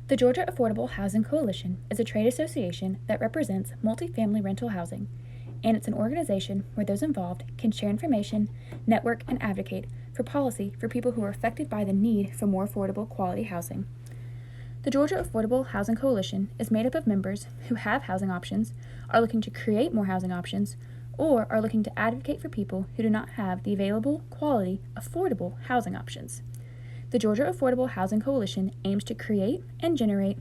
The Georgia Affordable Housing Coalition is a trade association that represents multifamily rental housing, and it's an organization where those involved can share information, network, and advocate for policy for people who are affected by the need for more affordable quality housing. The Georgia Affordable Housing Coalition is made up of members who have housing options, are looking to create more housing options, or are looking to advocate for people who do not have the available, quality, affordable housing options. The Georgia Affordable Housing Coalition aims to create and generate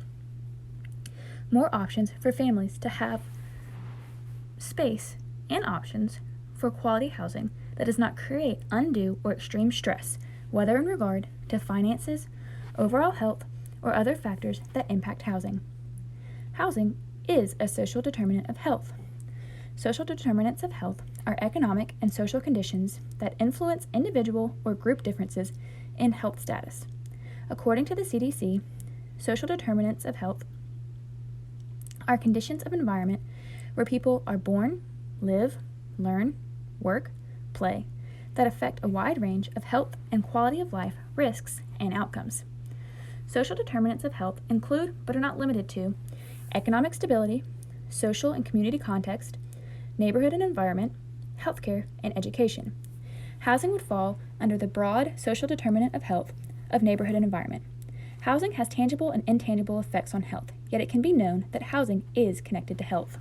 more options for families to have space and options for quality housing that does not create undue or extreme stress, whether in regard to finances, overall health, or other factors that impact housing. Housing is a social determinant of health. Social determinants of health are economic and social conditions that influence individual or group differences in health status. According to the CDC, social determinants of health are conditions of environment where people are born, live, learn, work, play, that affect a wide range of health and quality of life risks and outcomes. Social determinants of health include, but are not limited to, economic stability, social and community context, neighborhood and environment, healthcare, and education. Housing would fall under the broad social determinant of health of neighborhood and environment. Housing has tangible and intangible effects on health, yet it can be known that housing is connected to health.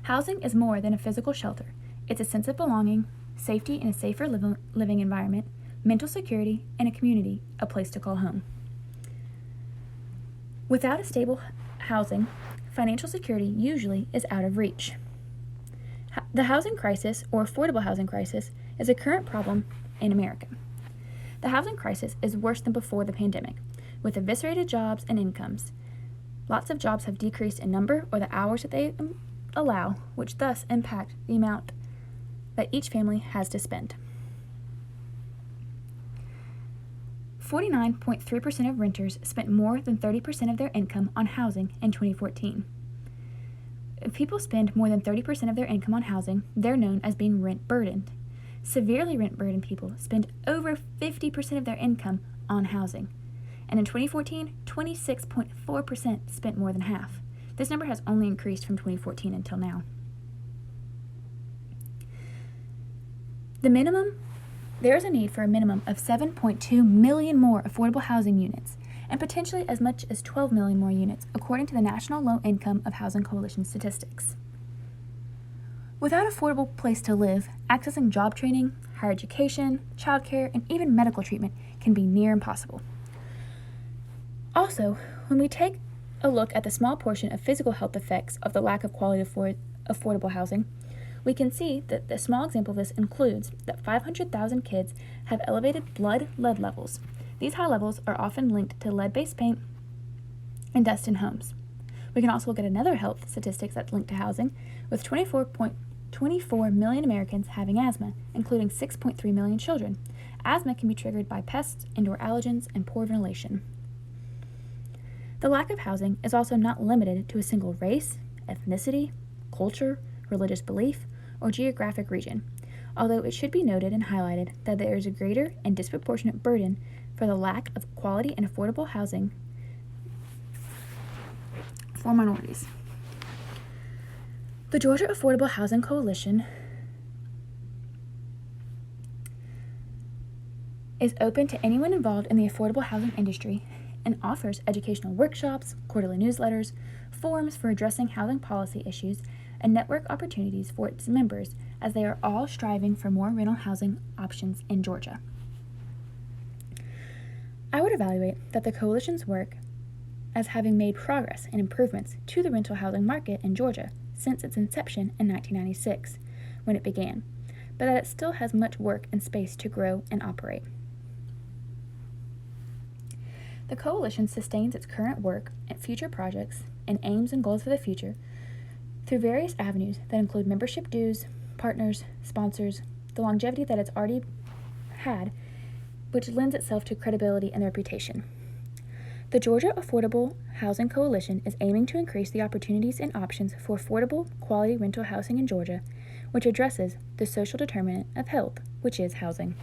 Housing is more than a physical shelter. It's a sense of belonging, safety in a safer living environment, mental security, and a community, a place to call home. Without a stable housing, financial security usually is out of reach. The housing crisis, or affordable housing crisis, is a current problem in America. The housing crisis is worse than before the pandemic, with eviscerated jobs and incomes. Lots of jobs have decreased in number or the hours that they allow, which thus impact the amount that each family has to spend. 49.3% of renters spent more than 30% of their income on housing in 2014. If people spend more than 30% of their income on housing, they're known as being rent-burdened. Severely rent-burdened people spend over 50% of their income on housing. And in 2014, 26.4% spent more than half. This number has only increased from 2014 until now. There is a need for a minimum of 7.2 million more affordable housing units, and potentially as much as 12 million more units, according to the National Low Income of Housing Coalition statistics. Without an affordable place to live, accessing job training, higher education, childcare, and even medical treatment can be near impossible. Also, when we take a look at the small portion of physical health effects of the lack of quality affordable housing, we can see that the small example of this includes that 500,000 kids have elevated blood lead levels. These high levels are often linked to lead-based paint and dust in homes. We can also look at another health statistics that's linked to housing, with 24 million Americans having asthma, including 6.3 million children. Asthma can be triggered by pests, indoor allergens, and poor ventilation. The lack of housing is also not limited to a single race, ethnicity, culture, religious belief, or geographic region, although it should be noted and highlighted that there is a greater and disproportionate burden for the lack of quality and affordable housing for minorities. The Georgia Affordable Housing Coalition is open to anyone involved in the affordable housing industry and offers educational workshops, quarterly newsletters, forums for addressing housing policy issues, and network opportunities for its members, as they are all striving for more rental housing options in Georgia. I would evaluate that the coalition's work as having made progress and improvements to the rental housing market in Georgia since its inception in 1996, when it began, but that it still has much work and space to grow and operate. The coalition sustains its current work and future projects and aims and goals for the future through various avenues that include membership dues, partners, sponsors, the longevity that it's already had, which lends itself to credibility and reputation. The Georgia Affordable Housing Coalition is aiming to increase the opportunities and options for affordable, quality rental housing in Georgia, which addresses the social determinant of health, which is housing.